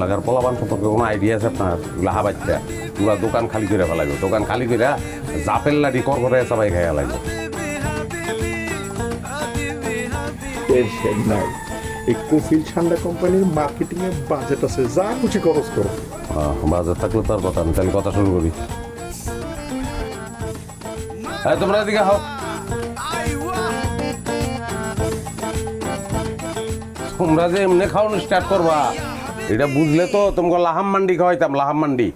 এলাকার পোলাপান সম্পর্কে কোনো আইডিয়া আছে আপনার? লাহা বাচ্চা পুরা দোকান খালি করে ফেলাইব, দোকান খালি করে জাপের লাঠি কর করে সবাই খাইয়া লাগবে। টেনশন নাই, এই কফিল ঠান্ডা কোম্পানির মার্কেটিং এর বাজেট আছে, যা খুশি খরচ করো। বাজার থাকলে তার কথা, আমি তাহলে কথা শুরু করি। তোমরা এদিকে হও। তোমরা যে এমনি খাওয়ানো স্টার্ট করবা এটা বুঝলে তো তোমাকে লাহাম মান্ডি খাওয়াইতাম। লাহাম মান্ডি।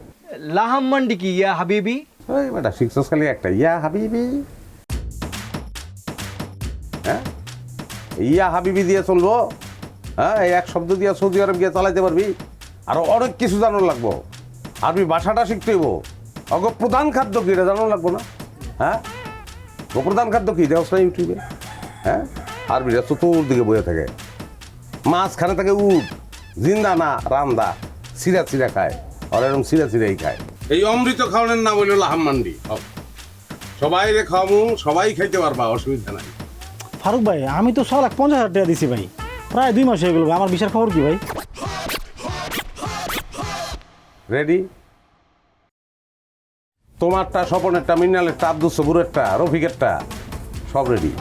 লাহাম মান্ডি কি ইয়া হাবিবি? ওই বেটা শিখছস খালি একটা ইয়া হাবিবি। হ্যাঁ ইয়া হাবিবি দিয়ে চলবো? হ্যাঁ এই এক শব্দ দিয়ে সৌদি আরব গিয়ে চালাইতে পারবি? আরো অনেক কিছু জানার লাগবো। আরবি ভাষাটা শিখতে হইব। অগ প্রধান খাদ্য কি এটা জানার লাগবো না? হ্যাঁ ও প্রধান খাদ্য কি দেওয়া ইউটিউবে? হ্যাঁ আরবিরা চতুর্দিকে বইয়ে থাকে। মাঝখানে থাকে উট, জিন্দা না রান্দা, সিরা সিরা খায়, আর এরকম সিরা সিরাই খায়। এই অমৃত খাওয়ানোর নাম হইল লাহাম মান্ডি। সবাই রে খাওয়ামু, সবাই খাইতে পারবা, অসুবিধা নাই। ফারুক ভাই আমি তো 6,50,000 টাকা দিছি ভাই, প্রায় 2 মাস হয়ে গেল। আমার বিশাল খবর কি ভাই? রেডি? তোমারটা, স্বপনেরটা, মিনালেরটা, আব্দুল সবুরেরটা, রফিকেরটা সব রেডি।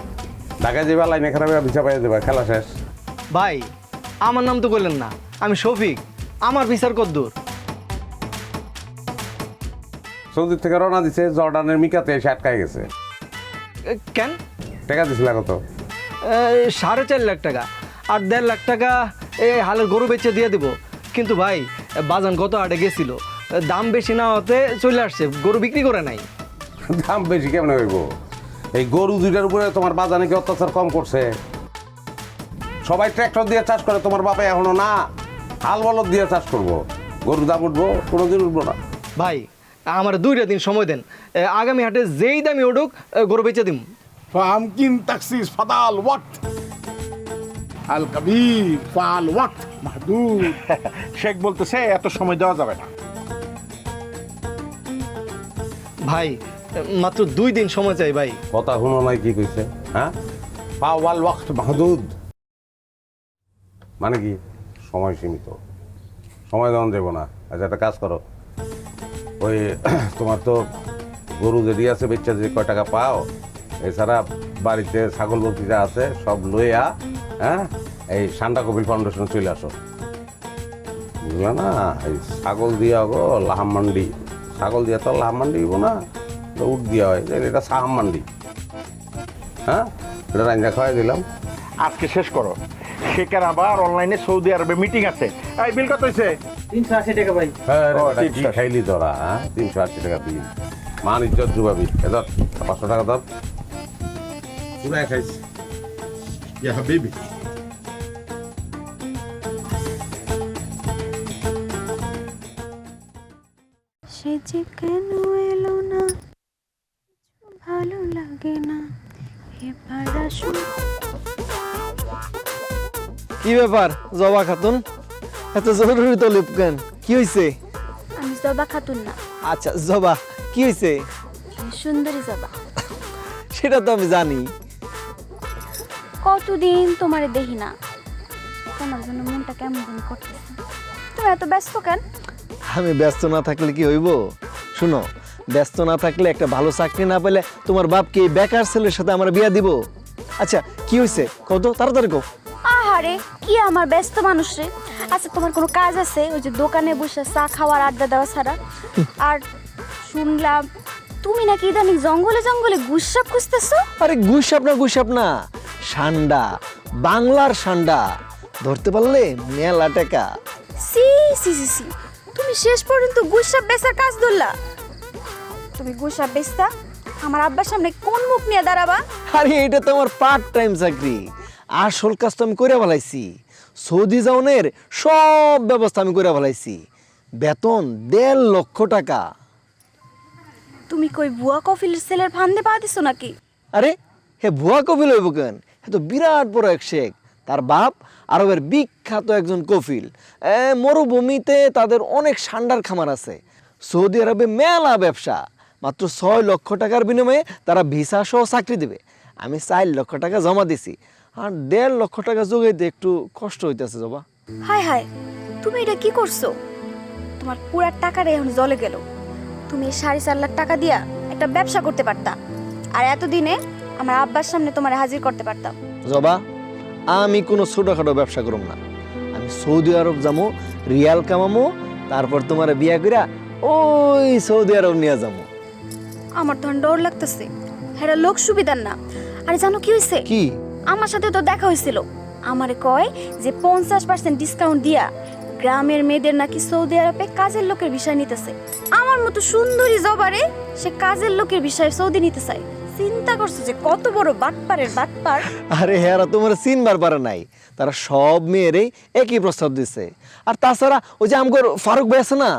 ঢাকায় যাবা, লাইনে খারাপ ভিসা পাইয়া দেবা, খেলা শেষ। ভাই আমার নাম তো বললেন না, আমি শফিক। আমার বিচার কদ্দূর? সৌদির থেকে রওনা দিছে, জর্ডানের মিকাতে এসে আটকায় গেছে। কেন? টাকা দিছিল কত? 4.5 লাখ টাকা। আর 1.5 লাখ টাকা এই হালের গরু বেচে দিয়ে দেবো। কিন্তু ভাই বাজান গত হাটে গেছিল, দাম বেশি না হতে চলে আসছে, গরু বিক্রি করে নাই। দাম বেশি কেমন হইব? এই গরু দুইটার উপরে তোমার বাজানে কি অত্যাচার কম করছে? সবাই ট্র্যাক্টর দিয়ে চাষ করে, তোমার বাপে এখনো না হাল বলদ দিয়ে চাষ করবো। গরুর দাম উঠবো? কোনোদিন উঠবো না। ভাই আমার 2টা দিন সময় দেন, আগামী হাটে যেই দামি উঠুক গরু বেচে দিম। ফামকিন তাকসিস ফাদাল ওয়াক্ত আল কবির ফাল ওয়াক্ত মাহদুদ। শেখ বলতেছে এত সময় দেওয়া যাবে না। ভাই মাত্র 2 দিন সময় চাই ভাই। কথা শুনো নাই কি কইছে? হ্যাঁ পাওয়াল ওয়াক্ত মাহদুদ মানে কি? সময় সীমিত, সময় দেওয়া যাবো না। আচ্ছা একটা কাজ করো, ওই তোমার তো গরু যদি আছে বেচা, যদি কয় টাকা পাও, এছাড়া বাড়িতে ছাগল বকরি যা আছে সব লইয়া হ্যাঁ এই সান্ডা কপিল ফাউন্ডেশনে চলে আসো, বুঝলা না? এই ছাগল দিয়া গো লাহাম মান্ডি, ছাগল দিয়া তো লাহাম মান্ডি হইব না, উঠ দিয়া হয়, এটা সাহাম মান্ডি। হ্যাঁ এটা রান্না খাওয়াই দিলাম। আজকে শেষ করো, শেখের আবার অনলাইনে সৌদি আরবে মিটিং আছে। এই বিল কত হয়েছে? 380 টাকা ভাই। হ্যাঁ ও, এটা কি 380 খাইলি তোরা? হ্যাঁ 380 টাকা বিল, মান ইজ্জত ডুবাবি। এবার 500 টাকা ধর, পুরাই খাইছি। ইয়া হাবিবি সে যে কেন এলো না, ভালো লাগে না, এবার আসুন। কি ব্যাপার জবা খাতুন, এত জরুরি তলব কেন? কি হয়েছে? আমি জবা খাতুন না, আচ্ছা জবা, কি হয়েছে? আমি সুন্দরী জবা। সেটা তো আমি জানি। কতদিন তোমারে দেখি না, তোমার জন্য মনটা কেমন কেমন করতেছে। তুমি এত ব্যস্ত কেন? আমি ব্যস্ত না থাকলে কি হইব? শুনো, ব্যস্ত না থাকলে একটা ভালো চাকরি না পেলে তোমার বাপ কি বেকার ছেলের সাথে আমার বিয়া দিব? আচ্ছা কি হয়েছে কত তাড়াতাড়ি কও। আহারে কি আমার ব্যস্ত মানুষ রে। আচ্ছা তোমার কোনো কাজ আছে ওই যে দোকানে বসে চা খাওয়ার আড্ডা দেওয়া ছাড়া? আর শুনলাম তুমি নাকি ইদানিং জঙ্গলে জঙ্গলে গুসাপ খুঁজতেছো। আরে গুসাপ না, সান্ডা, বাংলার সান্ডা ধরতে পারলে মেলা টাকা। সি সি সি সি, তুমি শেষ পর্যন্ত গুসাপ বেচার কাজ ধরলা? তুমি গুসাপ বেচতা আমার আব্বার সামনে কোন মুখ নিয়ে দাঁড়াবা? আরে এটা তো আমার পার্ট টাইম চাকরি, আসল কাজ তো আমি করে ফেলাইছি। সৌদি যাওনের সব ব্যবস্থা আমি করে ফেলাইছি, বেতন 1.5 লক্ষ টাকা। তুমি কই বুয়া কফিলের ছেলের ফান্দে পা দিছো নাকি? আরে হে ভুয়া কফিল হইব কেন? হে তো বিরাট বড় এক শেখ, তার বাপ আরবের বিখ্যাত একজন কফিল। মরুভূমিতে তাদের অনেক সান্ডার খামার আছে। সৌদি আরবে মেলা ব্যবসা, মাত্র 6 লক্ষ টাকার বিনিময়ে তারা ভিসা সহ চাকরি দেবে। আমি 4 লক্ষ টাকা জমা দিছি, আর 1.5 লক্ষ টাকা যোগাইতে একটু কষ্ট হইতেছে জবা। হায় হায়, তুমি এটা কি করছো? তোমার পুরা টাকাটা এখন জলে গেল। তুমি 4.5 লাখ টাকা দিয়া একটা ব্যবসা করতে পারতা, আর এতদিনে আমার আব্বার সামনে তোমার হাজির করতে পারতাম। জবা, আমি কোনো ছোটখাটো ব্যবসা করব না। আমি সৌদি আরব যাবো, রিয়াল কামামো, তারপর তোমার বিয়া কইরা ওই সৌদি আরব নিয়ে যাবো। আমার তখন ডর লাগতেছে, হ্যাঁ লোক সুবিধার না। আরে জানো কি হয়েছে? কি? আমার সাথে তো দেখা হয়েছিল। আমারে কয় যে 50% ডিসকাউন্ট দিয়া গ্রামের মেয়েদের নাকি সৌদি আরবে কাজের লোকের বিষয় নিতেছে। আমার মতো সুন্দরী জবারে সে কাজের লোকের বিষয়ে সৌদি নিতে চায়। চিন্তা করছো যে কত বড় বাটপারের বাটপার। আরে হ্যাঁ, তোমার চিনবার পারে নাই। তারা সব মেয়েরই একই প্রস্তাব দিছে। আর তাছাড়া ওই যে আমগর ফারুক ভাই আছে না,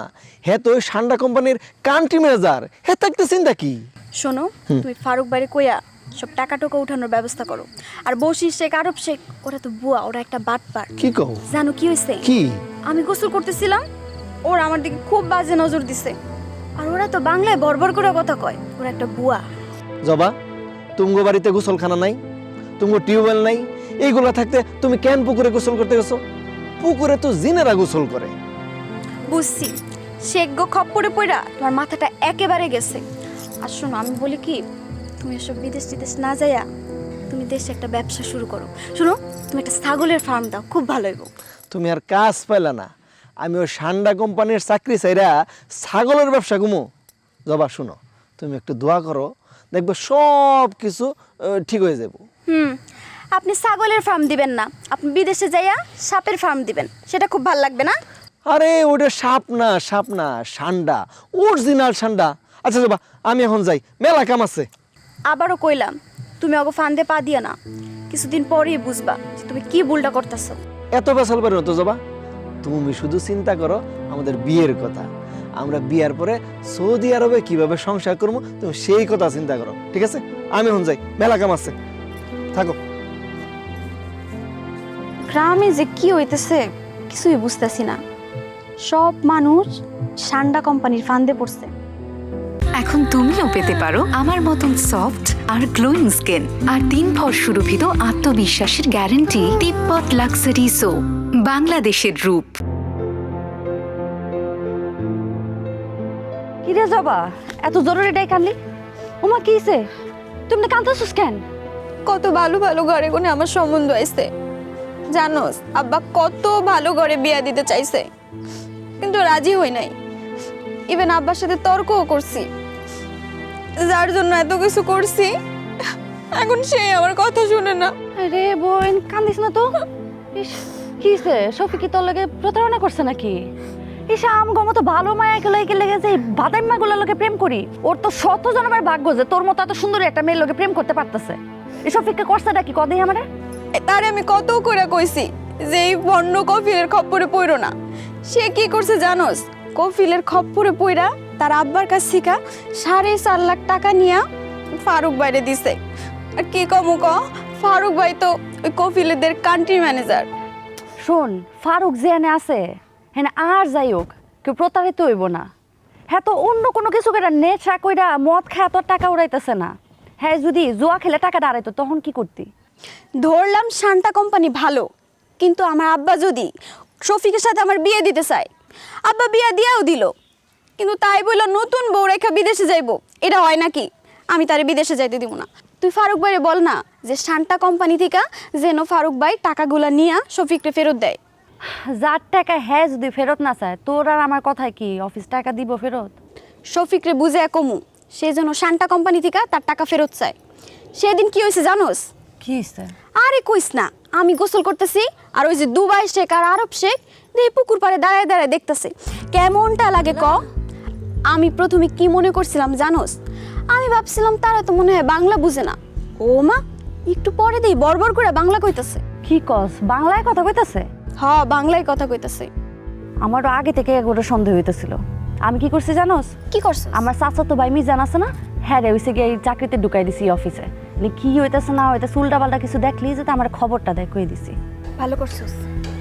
হ্যাঁ তো ওই সান্ডা কোম্পানির কান্ট্রি ম্যানেজার, হ্যাঁ থাকতে চিন্তা কি? শোনো, তুমি ফারুক বাইরে কইয়া সব টাকা টোকা উঠানোর ব্যবস্থা করো। আর বশির শেখ, আরব শেখ, ওরা তো বুয়া, ওরা একটা বাটপার। কি কও? জানো কি হয়েছে? কি? আমি গোসল করতেছিলাম, ওরা আমার দিকে খুব বাজে নজর দিছে। আর ওরা তো বাংলায় বর্বর করে কথা কয়, ওরা একটা বুয়া। জবা, তুমগো বাড়িতে গোসলখানা নাই, তুমগো টিউবওয়েল নাই, এইগুলা থাকতে তুমি কেন পুকুরে গোসল করতে গেছো? পুকুরে তো জিনেরা গোসল করে। বুঝছি, শেখ গো খপ্পরে পড়া তোমার মাথাটা একেবারে গেছে। আর শোনো, আমি বলি কি, তুমি এসব বিদেশ টিদেশ না যাইয়া তুমি দেশে একটা ব্যবসা শুরু করো। শোনো, তুমি একটা ছাগলের ফার্ম দাও, খুব ভালো হইব। তুমি আর কাজ পাইলা না, আমি ওই সান্ডা কোম্পানির চাকরি চাইরা ছাগলের ব্যবসা ঘুমো। জবা শুনো, তুমি একটু দোয়া করো, দেখবে সব কিছু ঠিক হয়ে যাব। আপনি ছাগলের ফার্ম দিবেন না, আপনি বিদেশে যাইয়া সাপের ফার্ম দিবেন, সেটা খুব ভালো লাগবে না? আরে ওটা সাপ না, সাপ না, সান্ডা, অরিজিনাল সান্ডা। আচ্ছা জবা, আমি এখন যাই, মেলা কাম আছে। আবারও কইলাম, তুমি অগো ফান্দে পা দিয়া না, কিছুদিন পরেই বুঝবা যে তুমি কি ভুলটা করতেছো। এত বেসাল পারো তো জবা, তুমি শুধু চিন্তা করো আমাদের বিয়ের কথা। আমরা বিয়ার পরে সৌদি আরবে কিভাবে সংসার করবো, তুমি সেই কথা চিন্তা করো, ঠিক আছে? আমি এখন যাই, মেলা কাম আছে, থাকো। গ্রামে যে কি হইতেছে কিছুই বুঝতেছি না। সব মানুষ সান্ডা কোম্পানির ফান্দে পড়ছে। এখন তুমিও পেতে পারো আমার মতন সফট আর গ্লোয়িং স্কিন আর 3 ভর সুরভিত আত্মবিশ্বাসের গ্যারান্টি তিব্বত লাক্সারি সোপ, বাংলাদেশের রূপ। কিরে জবা, এত জরুরি ডাই কানলি? ওমা কি হইছে? তুমি কাঁদতেছিস কেন? কত ভালো ভালো ঘরে কোনে আমার সম্বন্ধ আইছে, জানোস? আব্বা কত ভালো ঘরে বিয়া দিতে চাইছে, কিন্তু রাজি হই নাই। ইভেন আব্বার সাথে তর্কও করছি, যার জন্য এত কিছু করছি, এখন সে আমার কথা শুনে না। আরে বোন, কান্দিস না তো। ইস, কি হইছে? সফি কি তোর লগে প্রতারণা করছে নাকি? ইস, আমগো মতো ভালো মায়া লেগে লেগে যে বাদাম মাগুলোর লগে প্রেম করি, ওর তো শত জন্মের ভাগ্য যে তোর মতো এত সুন্দর একটা মেয়ের লগে প্রেম করতে পারতেছে। এই সফিকে করছেটা কি কদিন আমারে? তারে আমি কত করে কইছি যে এই বন্য কফিলের খপ্পরে পড়ো না। সে কি করছে জানোস? কফিলের খপ্পরে পড়া তার আব্বার কাছ থেকে 4.5 লাখ টাকা নিয়া ফারুক বাইরে দিছে। আর কি কমু ক, ফারুক ভাই তো ওই কফিলেদের কান্ট্রি ম্যানেজার। শোন, ফারুক যেখানে আছে হ্যাঁ আর যাই হোক, কেউ প্রতারিত হইব না। হ্যাঁ তো অন্য কোনো কিছু করে নেশা কইরা মদ খায় তোর টাকা উড়াইতেছে না। হ্যাঁ যদি জুয়া খেলে টাকা দাঁড়াইতো তখন কি করতি? ধরলাম শান্তা কোম্পানি ভালো, কিন্তু আমার আব্বা যদি শফিকের সাথে আমার বিয়ে দিতে চায়, আব্বা বিয়ে দিয়েও দিল, কিন্তু তাই বললো নতুন বউ রেখা বিদেশে যাইবো, এটা হয় নাকি? আমি তারে বিদেশে যাইতে দিব না। তুই ফারুক ভাইরে বল না যে শান্তা কোম্পানি থেকে যেন ফারুক ভাই টাকাগুলা নিয়ে শফিককে ফেরত দেয়। যার টাকা হ্যাঁ যদি ফেরত না চায়, তোর আর আমার কথায় কি অফিস টাকা দিব ফেরত? শফিকরে বুঝে কমু, সে যেন শান্তা কোম্পানি থেকে তার টাকা ফেরত চায়। সেদিন কি হয়েছে জানোস? কি হইছে? আরে কইস না, আমি গোসল করতেছি আর ওই যে দুবাই শেখ আর আরব শেখ এই পুকুর পাড়ে দাঁড়ায় দাঁড়ায় দেখতেছে। কেমনটা লাগে ক? আমি প্রথমে কি মনে করছিলাম জানোস? আমি ভাবছিলাম তারা তো মনে হয় বাংলা বুঝে না। ও মা, একটু পরে দেই বড়বড় করে বাংলা কইতাছে। কি কস? বাংলায় কথা কইতাছে? হ্যাঁ, বাংলায় কথা কইতাছে। আমারও আগে থেকে একটা সন্দেহ হইতেছিল। আমি কি করছি জানোস? কি করছ? আমার চাচাতো ভাই মিজান আছে না, হ্যাঁ রে হইছে গিয়ে এই চাকরিতে ঢুকাই দিছি অফিসে। কি হইতেছে না হইতেছে উল্টা পাল্টা কিছু দেখলি যাতে আমার খবরটা দেয় কই দিছি। ভালো করছস।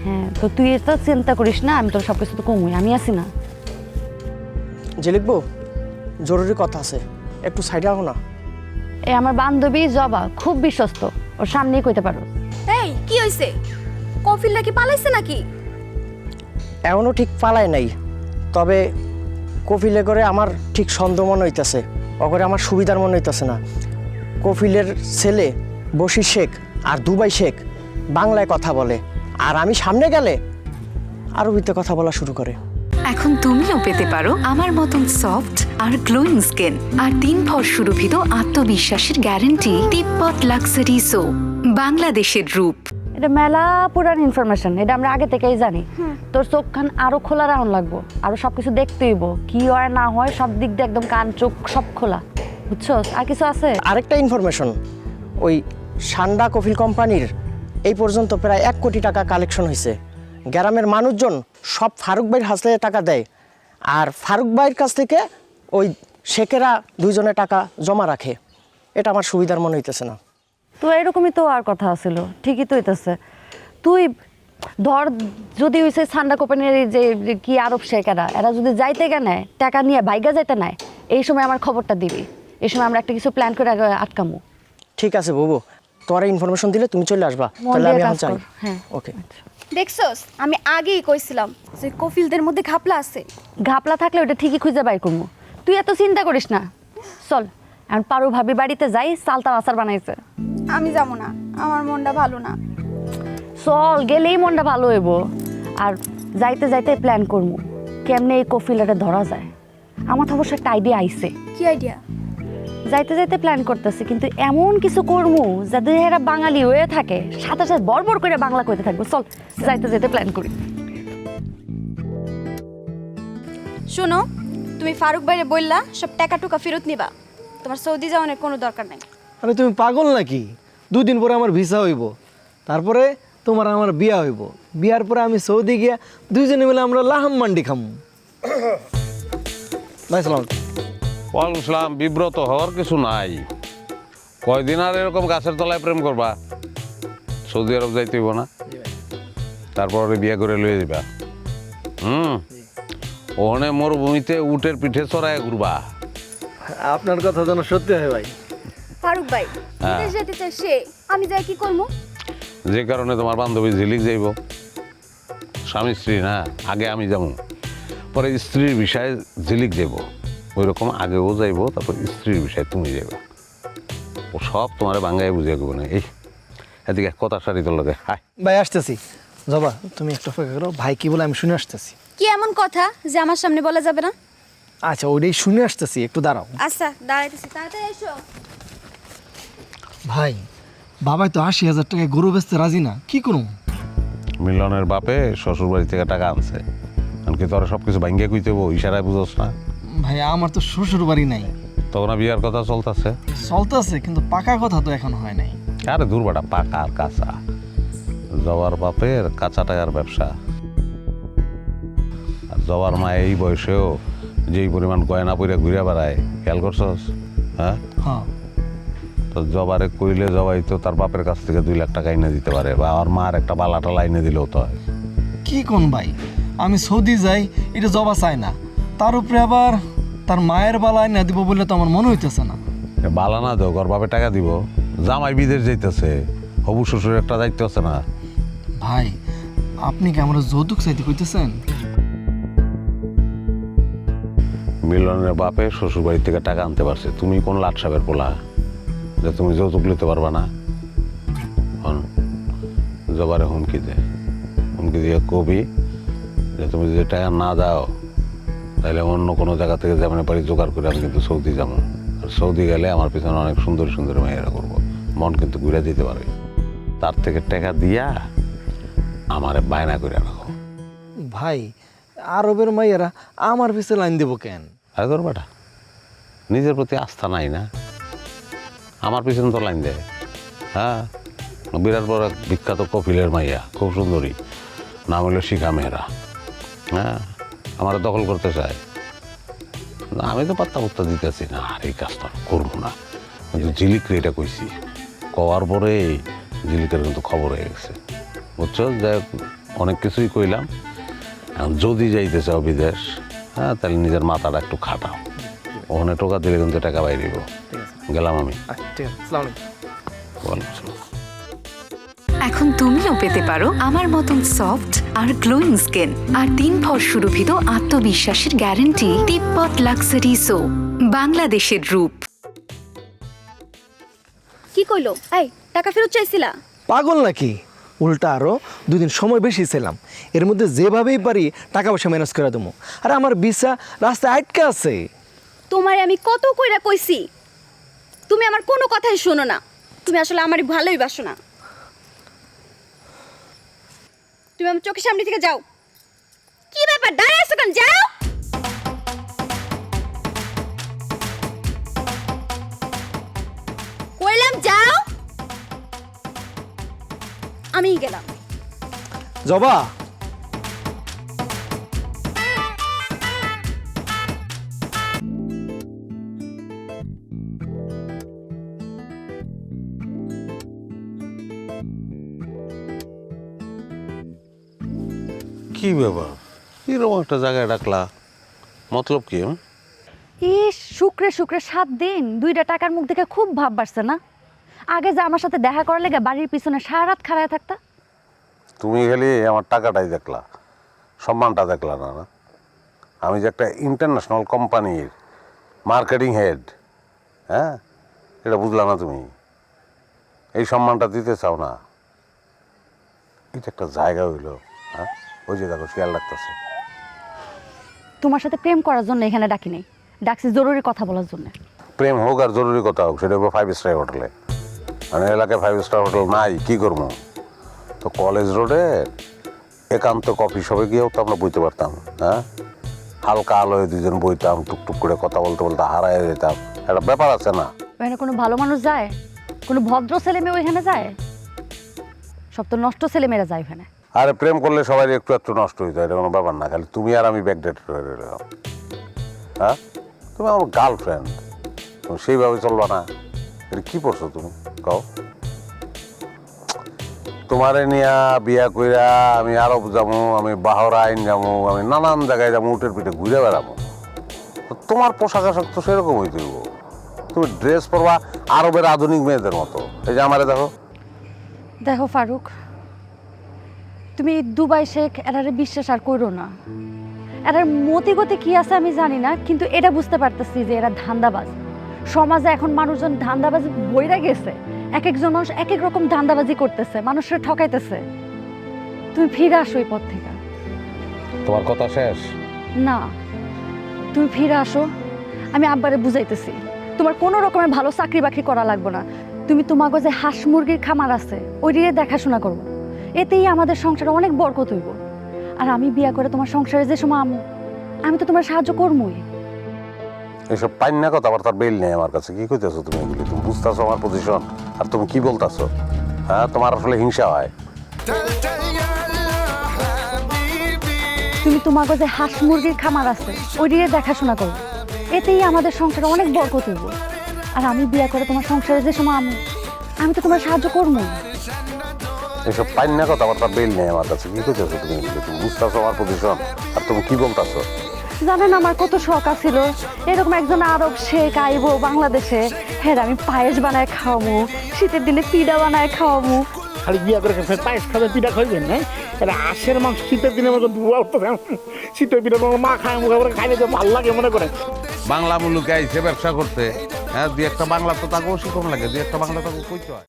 হ্যাঁ তো তুই তো চিন্তা করিস না, আমি তোর সব কিছু তো কমুই, আমি আছি না। যে লিখবো, জরুরি কথা আছে, একটু সাইডে আও না। এই আমার বান্ধবী জবা খুব বিশ্বস্ত, ওর সামনেই কইতে পারো। এই কি হইছে? কফিল নাকি পালাইছে নাকি? এখনও ঠিক পালায় নাই, তবে কফিলে করে আমার ঠিক সন্দেহ মনে হইতেছে, ওকরে আমার সুবিধার মনে হইতেছে না। কফিলের ছেলে বশির শেখ আর দুবাই শেখ বাংলায় কথা বলে, আর আমি সামনে গেলে আরবিতে কথা বলা শুরু করে। এখন তুমিও পেতে পারো আমার মতন সফট আর গ্লোয়িং স্কিন আর 3 ভর সুরভিত আত্মবিশ্বাসের গ্যারান্টি তিব্বত লাক্সারি সো, বাংলাদেশের রূপ। এটা মেলা পুরান ইনফরমেশন, এটা আমরা আগে থেকেই জানি। তোর চোখখান আরো খোলা রাখুন লাগবো, আরো সবকিছু দেখতে হইব, কি হয় না হয় সব দিক দিয়ে একদম কান চোখ সব খোলা, বুঝছো? আর কিছু আছে? আরেকটা ইনফরমেশন, ওই সান্ডা কফিল কোম্পানির এই পর্যন্ত প্রায় 1 কোটি টাকা কালেকশন হয়েছে। গ্রামের মানুষজন সব ফারুক ভাইয়ের হাতে টাকা দেয়, আর ফারুক ভাইয়ের কাছ থেকে ওই শেখেরা 2 জনে টাকা জমা রাখে। এটা আমার সুবিধার মনে হইতেছে না। তো এরকমই তো আর কথা ছিল, ঠিকই তো হইতেছে। তুই ধর যদি হইছে সান্ডা কোম্পানির যে কি আরব শেখেরা, এরা যদি যাইতে গেনে টাকা নিয়ে ভাইগা যাইতে নাই, এই সময় আমার খবরটা দিবি, এই সময় আমরা একটা কিছু প্ল্যান করে আটকামু। ঠিক আছে বাবু, তোমার ইনফরমেশন দিলে তুমি চলে আসবা, মন তাহলে দিয়ে আমি কাজ এখন চাই। কর, হ্যাঁ। ওকে। দেখছস, আমি আগেই কইছিলাম যে কফিলদের মধ্যে ঘাপলা আছে। ঘাপলা থাকলে ওটা ঠিকই খুঁজে বাই করবো, তুই এত চিন্তা করিস না। চল এখন পারু ভাবি বাড়িতে যাই, সালতার আচার বানাইছে। আমি যাবো না, আমার মনটা ভালো না। চল, গেলেই মনটা ভালো হইব। আর যাইতে যাইতে প্ল্যান করবো কেমনে এই কফিলাটা ধরা যায়। আমার তো অবশ্য একটা আইডিয়া আইছে। কি আইডিয়া? যাইতে যাইতে প্ল্যান করতেছি, কিন্তু এমন কিছু করবো যাতে এরা বাঙালি হয়ে থাকে, সাথে সাথে বড় করে বাংলা কইতে থাকবো। চল যাইতে যাইতে প্ল্যান করি। শোনো, তুমি ফারুক ভাইরে বললা সব টাকা টুকা ফেরত নিবা, তোমার সৌদি যাওয়ার কোনো দরকার নাই। আরে তুমি পাগল নাকি? 2 দিন পরে আমার ভিসা হইব, তারপরে তোমার আমার বিয়া হইব, বিয়ার পরে আমি সৌদি গিয়া 2 জনে মিলে আমরা লাহাম মান্ডি খামু। ভাই সালাম। ওয়ালাইকুম সালাম। বিব্রত হওয়ার কিছু নাই। কয়দিন আর এরকম গাছের তলায় প্রেম করবা? সৌদি আরব যাইতে হইব না, তারপরে বিয়ে করে লইয়ে যাবা। ওখানে মরুভূমিতে উটের পিঠে চড়ায় ঘুরবা। আপনার কথা যেন সত্যি হয় ভাই। ফারুক ভাই বিদেশ যেতে চাই, সে আমি যাই কি করবো? যে কারণে তোমার বান্ধবী ঝিলিক যাইব। স্বামী স্ত্রী না, আগে আমি যাবো, পরে স্ত্রীর বিষয়ে ঝিলিক যাইব। ওই রকম আগেও যাইব, তারপর স্ত্রীর বিষয়ে তুমি যাইব। ও সব তোমার বাঙ্গায় বুঝিয়ে দেবো না। এই এদিকে কথা সারি তোর লগে। হাই ভাই আসতেছি। জবা তুমি একটা অপেক্ষা করো, ভাই কি বলে আমি শুনে আসতেছি। কি এমন কথা যে আমার সামনে বলা যাবে না? আচ্ছা ওইটাই শুনে আসতেছি, একটু দাঁড়াও। আচ্ছা দাঁড়াইতেছি, তাড়াতাড়ি এসো। ভাই বাবাই তো 80,000 টাকায় গরু বেচতে রাজি না, কি করুম? মিলনের বাপে শ্বশুর বাড়ি থেকে টাকা আনছে, এমনকি তোরা সব কিছু ভাঙ্গে কুইতে ইশারায় বুঝোস না? ভাই আমার তো শ্বশুর বাড়ি নাই। তখন বিয়ার কথা চলতেছে? চলতেছে, কিন্তু পাকা কথা তো এখন হয় নাই। আরে দূর বাটা, পাকা আর কাঁচা। জবার বাপের কাঁচা টাকার ব্যবসা। আর জবার মা এই বয়সেও যেই পরিমাণ গয়না পরে ঘুরে বেড়ায়, খেয়াল করছস? হ্যাঁ, হ্যাঁ তো জবারে কইলে জবাই তো তার বাপের কাছ থেকে 2 লাখ টাকা এনে দিতে পারে, বা আর মার একটা বালাটা লাইনে দিলেও তো হয়। কি কোন ভাই, আমি সৌদি যাই এটা জবা চাই না, তার উপরে আবার তার মায়ের বালায় না দিব বলে তো আমার মনে হইতেছে না। বালা না দেও, ঘর বাপে টাকা দিব। জামাই বিদেশ যাইতেছে, হবু শ্বশুর একটা দায়িত্ব আছে না? ভাই আপনি কি আমরা যৌতুক চাইতে কইতেছেন? মিলনের বাপে শ্বশুর বাড়ি থেকে টাকা আনতে পারছে, তুমি কোন লাট সাহেবের পোলা যে তুমি যৌতুক নিতে পারবা না? জবারে হুমকি দিয়ে কবি যে তুমি যদি টাকা না দাও তাহলে অন্য কোনো জায়গা থেকে যেমন পারি জোগাড় করে আমি কিন্তু সৌদি যাবো। আর সৌদি গেলে আমার পিছনে অনেক সুন্দর সুন্দর মেয়েরা করবো, মন কিন্তু ঘুরে দিতে পারে। তার থেকে টাকা দিয়া আমারে বায়না করে রাখো। ভাই আরবের মাইয়েরা আমার পিছে লাইন দেবো কেন? আরে তোর বেটা নিজের প্রতি আস্থা নাই না? আমার পিছনে তো লাইন দেয়। হ্যাঁ, বিরাট বড় এক বিখ্যাত কপিলের মাইয়া, খুব সুন্দরী, নাম হলো শিখা মেহরা। হ্যাঁ, আমার দখল করতে চায়। আমি তো পাত্তা দিতেছি না, আর এই কাজটা করবো না। কিন্তু ঝিলিকরে এটা কইছি, কওয়ার পরে ঝিলিকের কিন্তু খবর হয়ে গেছে, বুঝছো? যাই হোক, অনেক কিছুই কইলাম। এখন যদি যাইতে চাও বিদেশ, হ্যাঁ, তাহলে নিজের মাথাটা একটু খাটাও। ওখানে টোকা দিলে কিন্তু টাকা বাইরে গেলাম আমি। ঠিক আছে, আসসালামু আলাইকুম। ওয়ালাইকুম আসসালাম। এখন তুমিও পেতে পারো আমার মতন সফট আর গ্লোয়িং স্কিন আর 3 ভর সুরভিত আত্মবিশ্বাসের গ্যারান্টি তিব্বত লাক্সারি সো, বাংলাদেশের রূপ। কি কইলো? এই টাকা ফেরত চাইছিলা? পাগল নাকি? উল্টা আরও 2 দিন সময় বেশি ছিলাম, এর মধ্যে যেভাবেই পারি টাকা পয়সা ম্যানেজ করে দেবো। আর আমার ভিসা রাস্তায় আটকে আছে। তোমারে আমি কত কইরা কইছি, তুমি আমার কোনো কথাই শোনো না। তুমি আসলে আমারই ভালোই বাসো না। তুমি আমার চোখের সামনে থেকে যাও। কি ব্যাপার, দাঁড়িয়ে আছো কেন? যাও। কইলাম যাও। আমি গেলাম। জবা, কি ব্যাপার, এরকম একটা জায়গায় ডাকলা, মতলব কি? ইস, শুক্রে শুক্রে 7 দিন 2টা টাকার মুখ দেখে খুব ভাব বাড়ছে না? আগে যে আমার সাথে দেখা করার লেগে বাড়ির পিছনে সারা রাত খাড়ায় থাকতা। তুমি খালি আমার টাকাটাই দেখলা, সম্মানটা দেখলা না। না, আমি যে একটা ইন্টারন্যাশনাল কোম্পানির মার্কেটিং হেড, হ্যাঁ, এটা বুঝলা না তুমি? এই সম্মানটা দিতে চাও না? এটা একটা জায়গা হইলো, হ্যাঁ? ওই যে দেখো শিয়াল ডাকতেছে। তোমার সাথে প্রেম করার জন্য এখানে ডাকি নাই, ডাকছি জরুরি কথা বলার জন্য। প্রেম হোক আর জরুরি কথা হোক, সেটা হবে 5 স্টার হোটেলে। মানে এলাকায় 5 স্টার হোটেল নাই, কি করবো? তো কলেজ রোডে একান্ত কফি শপে গিয়েও তো আমরা বইতে পারতাম, হ্যাঁ? হালকা আলোয় 2জন বইতাম, টুকটুক করে কথা বলতে বলতে হারায় যেতাম। একটা ব্যাপার আছে না? ওখানে কোনো ভালো মানুষ যায়? কোনো ভদ্র ছেলে মেয়ে ওইখানে যায়? সব তো নষ্ট ছেলে মেয়েরা যায় ওখানে। আরে প্রেম করলে সবাই একটু একটু নষ্ট হয়ে যায়, এটা কোনো ব্যাপার না। খালি তুমি আর আমি ব্যাকডেটেড হয়ে রইলাম, হ্যাঁ? তুমি আমার গার্লফ্রেন্ড, তুমি সেইভাবে চলবা না। এটা কি পড়ছো তুমি, কও? তোমারে নিয়া বিয়া কইরা আমি আরব যাবো, আমি বাহরাইন যাবো, আমি নানান জায়গায় যাবো, উটের পিঠে ঘুরে বেড়াবো। তোমার পোশাক আশাক তো সেরকম হয়ে তুলব। তুমি ড্রেস পরবা আরবের আধুনিক মেয়েদের মতো। এই যে আমারে দেখো। দেখো ফারুক, তুমি দুবাই শেখ এরারে বিশ্বাস আর করো না। এরার মতিগতি কি আছে আমি জানি না, কিন্তু এটা বুঝতে পারতেছি যে এরা ধান্দাবাজ। সমাজে এখন মানুষজন ধান্দাবাজি বইরা গেছে, এক একজন মানুষ এক এক রকম ধান্দাবাজি করতেছে, মানুষের ঠকাইতেছে। তুমি ফিরে আসো এই পথ থেকে। তোমার কথা শেষ? না, তুমি ফিরে আসো। আমি আব্বারে বুঝাইতেছি, তোমার কোনো রকমের ভালো চাকরি বাকরি করা লাগবে না। তুমি তোমাকে যে হাঁস মুরগির খামার আছে ওই দিয়ে দেখাশোনা করবো, এতেই আমাদের সংসারে অনেক বরকত হইব। আর আমি বিয়া করে তোমার সংসারে যে সময় আমি তো তোমার সাহায্য করবোই। এইসব পাইন না কথা, আবার তার বেল নেই আমার কাছে। কি কইতেছো তুমি এগুলি? তুমি বুঝতেছো আমার পজিশন, আর তুমি কি বলতেছো? হ্যাঁ, তোমার আসলে হিংসা হয়। তুমি তোমাকে যে হাঁস মুরগির খামার আছে ওই দিয়ে দেখাশোনা করবো, এতেই আমাদের সংসারে অনেক বরকত হইব। আর আমি বিয়া করে তোমার সংসারে যে সময় আমি তো তোমার সাহায্য করবোই। এইসব পাইন না কথা, আবার তার বেল নেই আমার কাছে। কি কইতেছো তুমি এগুলি? তুমি বুঝতেছো আমার পজিশন, আর তুমি কি বলতেছো? জানেন আমার কত শখ আছিল এরকম একজন আরব শেখ আইবো বাংলাদেশে, হ্যাঁ আমি পায়েস বানায় খাওয়াবো, শীতের দিনে পিঠা বানায় খাওয়াবো। খালি বিয়া করে পায়েস খাবে, পিঠা খাইবেন না? এটা আশের মাংস শীতের দিনে মতো ধোয়া উঠতে শীতের পিঠা মা খায়, মুখে খাইলে তো ভালো লাগে মনে করে। বাংলা মুলুকে আইসে ব্যবসা করতে, হ্যাঁ, 2 একটা বাংলা তো তাকেও শিখম লাগে, 2 একটা বাংলা তাকে কইতে হয়।